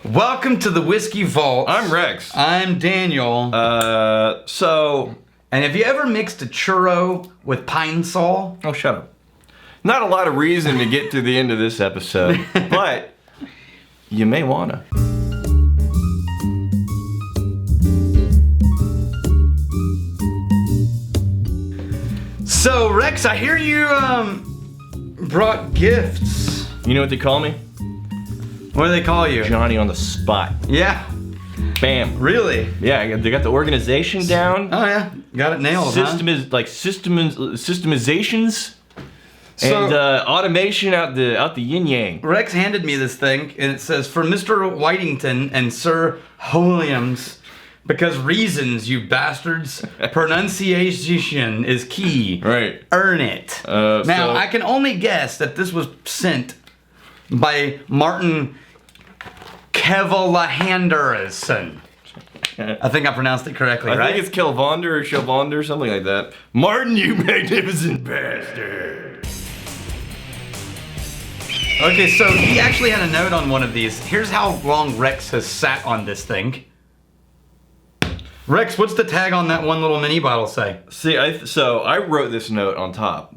Welcome to the Whiskey Vault. I'm Rex. I'm Daniel. And have you ever mixed a churro with pine sol? Oh, shut up. Not a lot of reason to get to the end of this episode, but you may wanna. So, Rex, I hear you, brought gifts. You know what they call me? What do they call you? Johnny on the spot. Yeah. Bam. Really? Yeah, they got the organization down. Oh, yeah. Got it nailed, systemizations. So, And automation out the yin yang. Rex handed me this thing, and it says, for Mr. Whitington and Sir Williams, because reasons, you bastards, pronunciation is key. Right. Earn it. Now, I can only guess that this was sent by Martin Kevalahanderson. I think I pronounced it correctly, right? I think it's Kelvonder or Shelvonder, something like that. Martin, you magnificent bastard. Okay, so he actually had a note on one of these. Here's how long Rex has sat on this thing. Rex, what's the tag on that one little mini bottle say? See, I wrote this note on top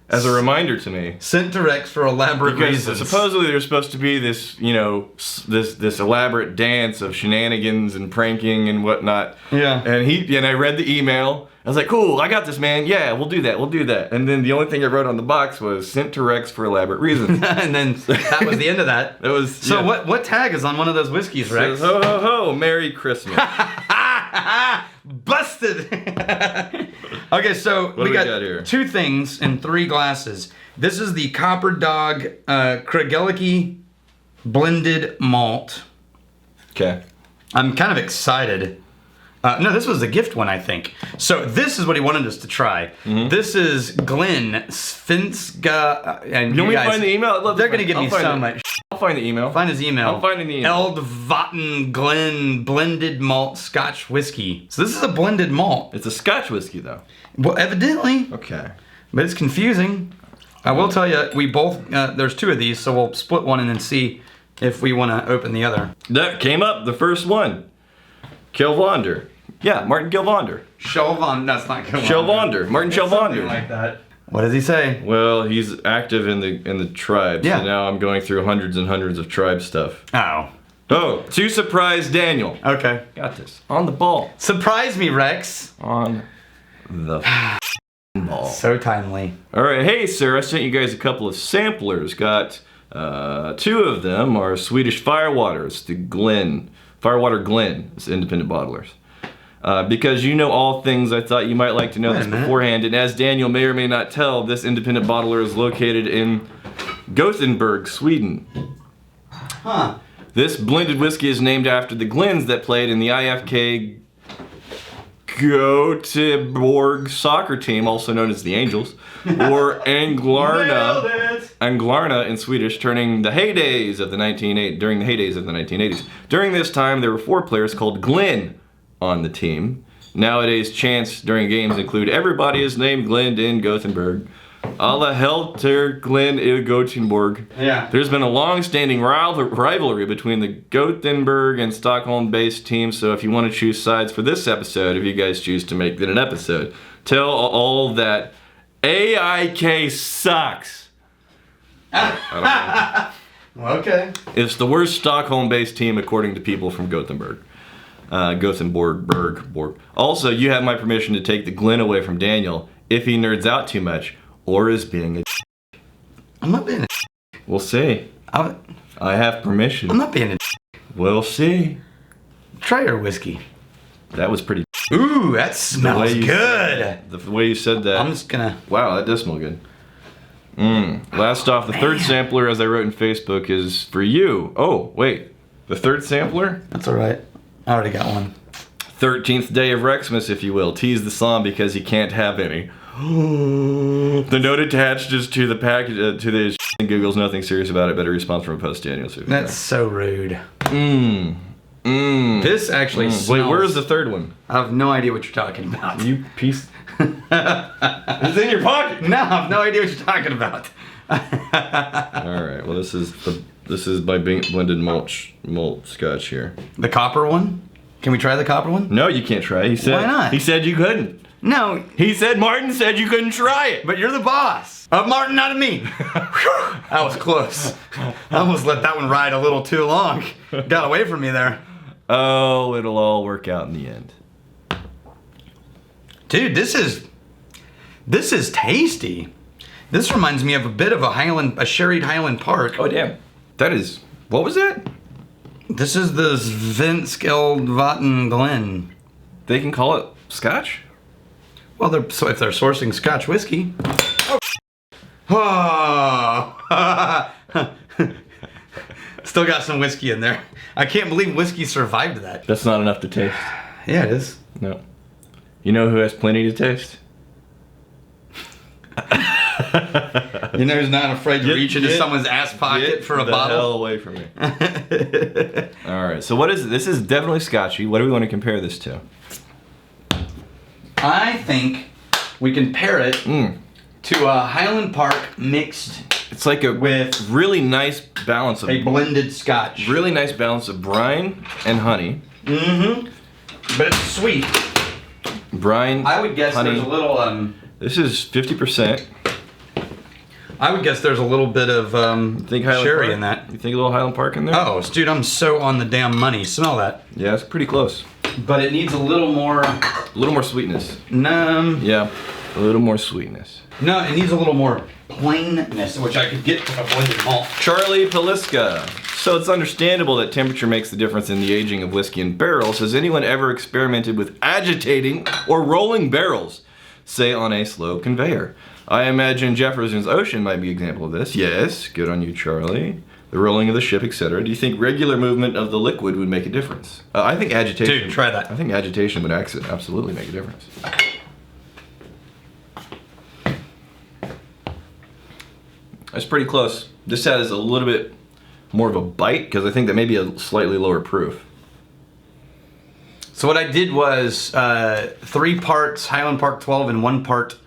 as a reminder to me. Sent to Rex for elaborate reasons. Supposedly there's supposed to be this, this elaborate dance of shenanigans and pranking and whatnot. Yeah. And I read the email. I was like, cool, I got this, man. Yeah, we'll do that. And then the only thing I wrote on the box was sent to Rex for elaborate reasons. And then that was the end of that. That was. So yeah. what tag is on one of those whiskeys, Rex? Says, ho ho ho, Merry Christmas. Busted. Okay, so What do we got here? Two things in 3 glasses. This is the Copper Dog Craigellachie blended malt. Okay. I'm kind of excited. No, this was a gift one, I think. So this is what he wanted us to try. Mm-hmm. This is Glenn Svenska. And Can we find the email? They're going to give me so much. I'll find the email. Find his email. I'm finding the email. Eldvatten Glen blended malt Scotch whiskey. So this is a blended malt. It's a Scotch whiskey, though. Well, evidently. Okay. But it's confusing. I will tell you, we both, there's 2 of these, so we'll split one and then see if we want to open the other. That came up, the first one. Kelvonder. Yeah, Martin Kelvonder. Shelvon, that's not Kelvonder. Shelvonder. Martin Shelvonder. Like that. What does he say? Well, he's active in the tribe. Yeah. So now I'm going through hundreds and hundreds of tribe stuff. Oh. Oh, to surprise Daniel. Okay. Got this. On the ball. Surprise me, Rex. On the ball. So timely. All right. Hey, sir, I sent you guys a couple of samplers. Got 2 of them are Swedish Firewaters, the Glen. Firewater Glen. It's independent bottlers. Because you know all things, I thought you might like to know this beforehand. And as Daniel may or may not tell, this independent bottler is located in Gothenburg, Sweden. Huh. This blended whiskey is named after the Glens that played in the IFK Göteborg soccer team, also known as the Angels, or Anglarna in Swedish, during the heydays of the 1980s. During this time, there were 4 players called Glenn on the team. Nowadays, chants during games include everybody is named Glenn in Gothenburg. Alla Helter Glenn in Gothenburg. Yeah. There's been a long-standing rivalry between the Gothenburg and Stockholm-based teams, so if you want to choose sides for this episode, if you guys choose to make it an episode, tell all that AIK sucks. I don't know. Okay. It's the worst Stockholm-based team according to people from Gothenburg. Gothenburg. Also, you have my permission to take the Glen away from Daniel if he nerds out too much or is being a I'm not being a We'll see. I have permission. I'm not being a We'll see. Try your whiskey. That was pretty. Ooh, that smells good. The way you said that. I'm just gonna. Wow, that does smell good. Last off, the 3rd sampler, as I wrote in Facebook, is for you. Oh, wait. The 3rd sampler? That's alright. I already got one. 13th day of Rexmas, if you will. Tease the Somm because he can't have any. The note attached is to the package, to the and Google's nothing serious about it. Better response from a post Daniel. That's so rude. This actually smells... Wait, where is the 3rd one? I have no idea what you're talking about. You piece... It's in your pocket! No, I have no idea what you're talking about. Alright, well this is the This is my blended malt Scotch here. The copper one? Can we try the copper one? No, you can't try it. He said, why not? He said you couldn't. No. He said Martin said you couldn't try it. But you're the boss. Of Martin, not of me. That was close. I almost let that one ride a little too long. Got away from me there. Oh, it'll all work out in the end. Dude, this is tasty. This reminds me of a bit of a sherried Highland Park. Oh, damn. That is, what was that? This is the Svenska Eldvatten Glen. They can call it Scotch? Well, so if they're sourcing Scotch whiskey. Oh. Still got some whiskey in there. I can't believe whiskey survived that. That's not enough to taste. Yeah, it is. No. You know who has plenty to taste? You know who's not afraid to reach into someone's ass pocket for a bottle? Get the hell away from me. All right, so what is it? This is definitely Scotchy. What do we want to compare this to? I think we can pair it to a Highland Park mixed. It's like with really nice balance of a blended Scotch. Really nice balance of brine and honey. Mm-hmm. But it's sweet. Brine. I would guess honey. There's a little. This is 50%. I would guess there's a little bit of sherry in that. You think a little Highland Park in there? Oh, dude, I'm so on the damn money. Smell that. Yeah, it's pretty close. But it needs a little more. A little more sweetness. No. Yeah, a little more sweetness. No, it needs a little more plainness, which I could get with a blended malt. Charlie Paliska. So it's understandable that temperature makes the difference in the aging of whiskey in barrels. Has anyone ever experimented with agitating or rolling barrels, say on a slow conveyor? I imagine Jefferson's Ocean might be an example of this. Yes, good on you, Charlie. The rolling of the ship, etc. Do you think regular movement of the liquid would make a difference? I think agitation. Dude, try that. I think agitation would absolutely make a difference. That's pretty close. This has a little bit more of a bite because I think that may be a slightly lower proof. So what I did was 3 parts Highland Park 12 and 1 part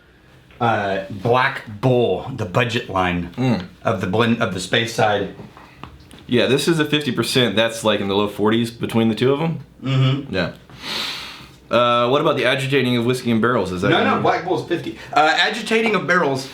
Black Bull, the budget line of the blend of the Space Side. Yeah, this is a 50%. That's like in the low 40s between the two of them. Mm-hmm. Yeah. What about the agitating of whiskey in barrels? Is that no? Black Bull's 50. Agitating of barrels.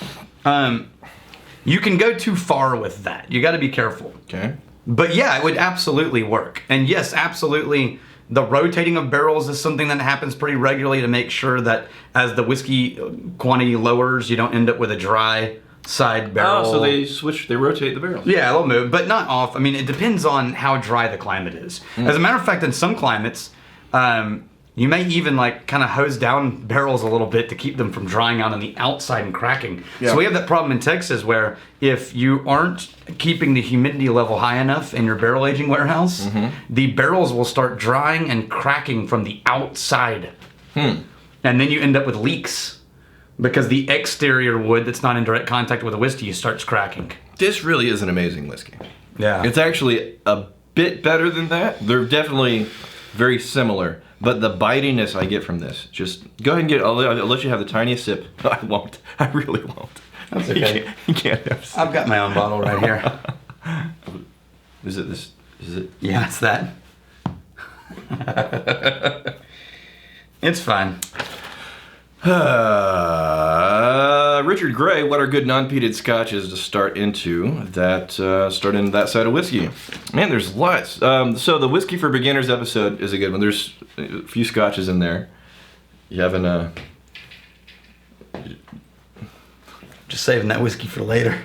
You can go too far with that. You got to be careful. Okay. But yeah, it would absolutely work. And yes, absolutely. The rotating of barrels is something that happens pretty regularly to make sure that as the whiskey quantity lowers, you don't end up with a dry side barrel. Oh, so they rotate the barrels. Yeah, they'll move, but not off. I mean, it depends on how dry the climate is. As a matter of fact, in some climates, you may even like kind of hose down barrels a little bit to keep them from drying out on the outside and cracking. Yeah. So we have that problem in Texas where if you aren't keeping the humidity level high enough in your barrel aging warehouse, the barrels will start drying and cracking from the outside. And then you end up with leaks because the exterior wood that's not in direct contact with the whiskey starts cracking. This really is an amazing whiskey. Yeah. It's actually a bit better than that. They're definitely very similar. But the bitiness I get from this, just go ahead and get it. I'll let you have the tiniest sip. No, I won't. I really won't. That's okay. You can't have some. I've got my own bottle right here. Is it this? Is it? Yeah, it's that. It's fine. Richard Gray, what are good non-peated scotches to start into that side of whiskey? Man, there's lots. So the Whiskey for Beginners episode is a good one. There's a few scotches in there. You haven't just saving that whiskey for later.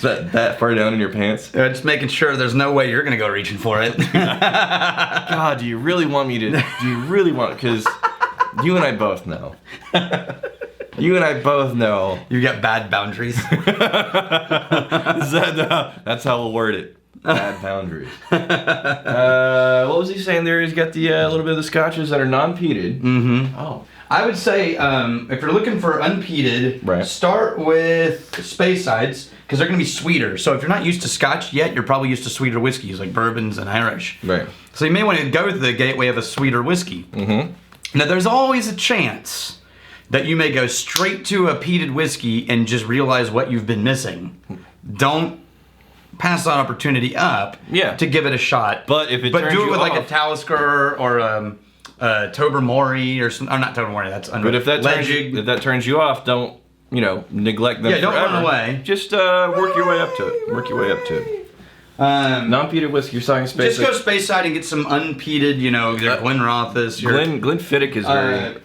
that far down in your pants? Just making sure there's no way you're gonna go reaching for it. God, do you really want me to? Do you really want? Because you and I both know. You and I both know. You got bad boundaries. That's how we'll word it. Bad boundaries. What was he saying there? He's got the little bit of the scotches that are non-peated. Mm-hmm. Oh. I would say if you're looking for unpeated, start with Spaysides because they're going to be sweeter. So if you're not used to Scotch yet, you're probably used to sweeter whiskeys like bourbons and Irish. Right. So you may want to go to the gateway of a sweeter whiskey. Mm-hmm. Now there's always a chance that you may go straight to a peated whiskey and just realize what you've been missing. Don't pass that opportunity up to give it a shot. But if it turns do it you with like a off- Talisker or Tobermory or some. Oh, not Tobermory. That's under. But if that turns you off, don't neglect them. Don't forever. run away. Just work your way up to it. Non-peated whiskey. You're talking space. Just go space side and get some unpeated. Either Glenrothes. Glenfiddich is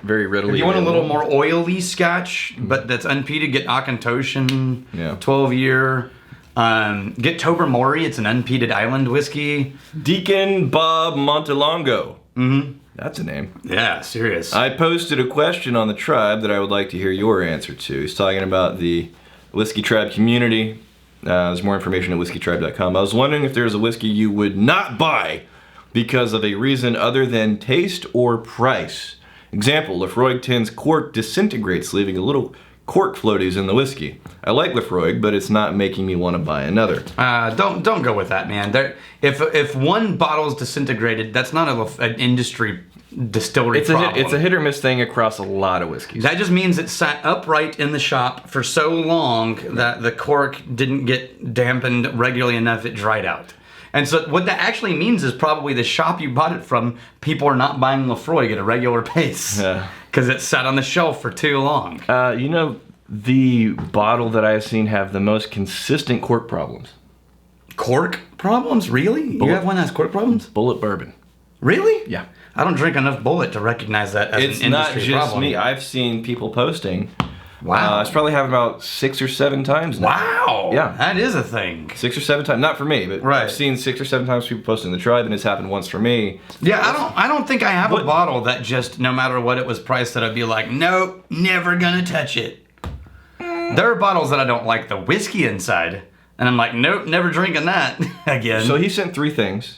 very readily. If you want a available. little more oily Scotch, but that's unpeated, get Auchentoshan, Yeah. 12-year. Get Tobermory. It's an unpeated island whiskey. Deacon Bob Montelongo. Mm-hmm. That's a name. Yeah, serious. I posted a question on the tribe that I would like to hear your answer to. He's talking about the Whiskey Tribe community. There's more information at whiskeytribe.com. I was wondering if there's a whiskey you would not buy because of a reason other than taste or price. Example, Lafroig 10's cork disintegrates, leaving a little cork floaties in the whiskey. I like Lafroig, but it's not making me want to buy another. Don't go with that, man. If one bottle's disintegrated, that's not an industry distillery problem. It's a hit or miss thing across a lot of whiskeys. That just means it sat upright in the shop for so long that the cork didn't get dampened regularly enough, it dried out. And so what that actually means is probably the shop you bought it from, people are not buying Lafroig at a regular pace. Because it sat on the shelf for too long. The bottle that I've seen have the most consistent cork problems. Cork problems? Really? You have one that has cork problems? Bullet bourbon. Really? Yeah. I don't drink enough Bullet to recognize that as It's an not industry just problem. me. I've seen people posting. Wow. It's probably happened about 6 or 7 times now. Wow. Yeah. That is a thing. 6 or 7 times. Not for me, but Right. I've seen 6 or 7 times people posting the tribe, and it's happened once for me. Yeah, I don't think I have a bottle that just, no matter what it was priced, that I'd be like, nope, never gonna touch it. There are bottles that I don't like the whiskey inside, and I'm like, nope, never drinking that again. So he sent 3 things.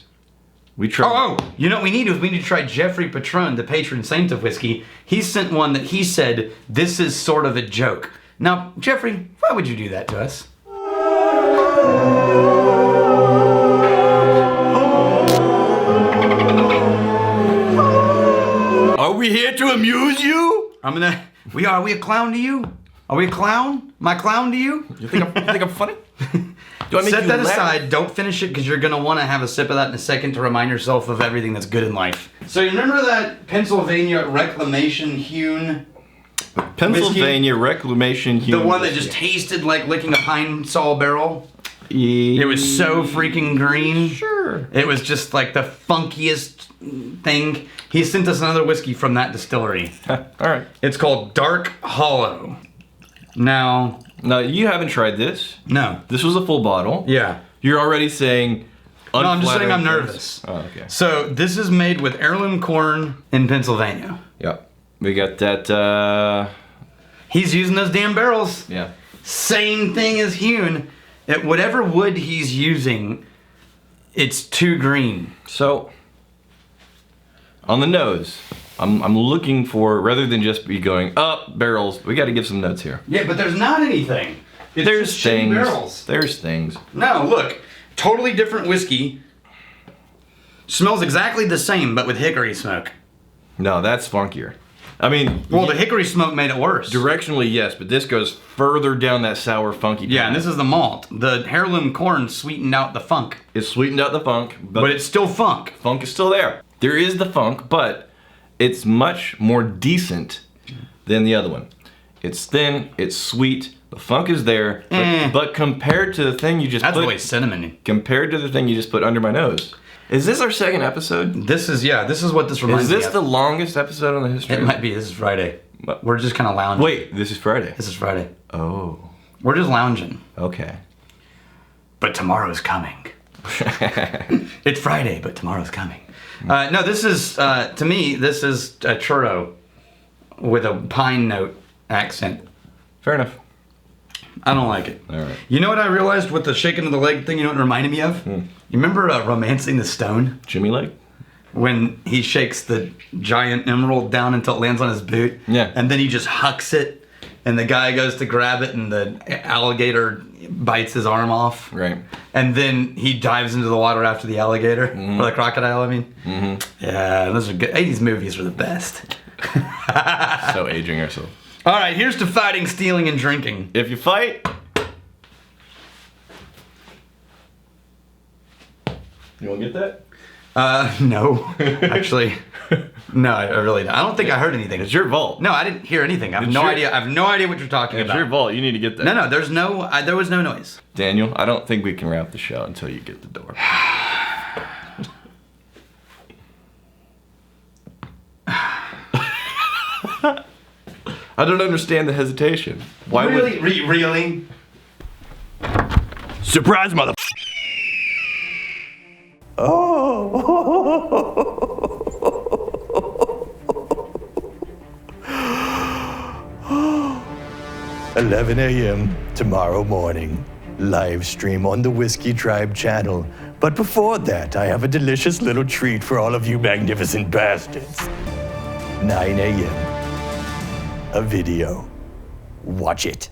We tried. You know what we need to try Jeffrey Patron, the patron saint of whiskey. He sent one that he said, this is sort of a joke. Now, Jeffrey, why would you do that to us? Are we here to amuse you? Are we a clown to you? Are we a clown? My clown to you? You think I'm funny? Do I make Set you that laugh? aside. Don't finish it because you're going to want to have a sip of that in a second to remind yourself of everything that's good in life. So you remember that Pennsylvania Reclamation Hewn? Pennsylvania Reclamation The Human one that Whiskey. just tasted like licking a pine sol barrel? It was so freaking green. Sure. It was just like the funkiest thing. He sent us another whiskey from that distillery. All right. It's called Dark Hollow. Now... No, you haven't tried this. No. This was a full bottle. Yeah. You're already saying... No, I'm just saying I'm unflattering nervous. things. Oh, okay. So this is made with heirloom corn in Pennsylvania. Yep. We got that, He's using those damn barrels. yeah. Same thing as hewn. Whatever wood he's using, it's too green. So, on the nose, I'm looking for, rather than just be going, up barrels, we got to give some notes here. Yeah, but there's not anything. It's There's just shitty things. barrels. There's things. No, look. Totally different whiskey. Smells exactly the same, but with hickory smoke. No, that's funkier. I mean, Well, the hickory smoke made it worse. directionally, yes, but this goes further down that sour, funky Yeah, path. and this is the malt. The heirloom corn sweetened out the funk. It sweetened out the funk, But it's still funk. funk is still there. There is the funk, but it's much more decent than the other one. It's thin, it's sweet, the funk is there, but compared to the thing you just That's put, really cinnamon. compared to the thing you just put under my nose. Is this our second episode? This is what this reminds Is me this of. the longest episode on the history? It might be. This is Friday. But- We're just kind of lounging. Wait, this is Friday. This is Friday. Oh, We're just lounging. okay. But tomorrow's coming. It's Friday, but tomorrow's coming. No, this is, to me, this is a churro with a pine note accent. Fair enough. I don't like it. All right. You know what I realized with the shaking of the leg thing, you know what it reminded me of? You remember Romancing the Stone? Jimmy leg? When he shakes the giant emerald down until it lands on his boot. Yeah. And then he just hucks it, and the guy goes to grab it, and the alligator bites his arm off. Right. And then he dives into the water after the alligator, or the crocodile, I mean. Mm-hmm. Yeah, those are good. 80s movies were the best. So aging ourselves. All right, here's to fighting, stealing, and drinking. If you fight, You want to get that? No. Actually, no, I really don't. I don't think I heard anything. It's your vault. No, I didn't hear anything. I have no idea. I have no idea what you're talking about. It's your vault. You need to get that. No, there's no, there was no noise. Daniel, I don't think we can wrap the show until you get the door. I don't understand the hesitation. Why really? Really? Surprise, mother... Oh. 11 a.m. tomorrow morning. Live stream on the Whiskey Tribe channel. But before that, I have a delicious little treat for all of you magnificent bastards. 9 a.m. A video. Watch it.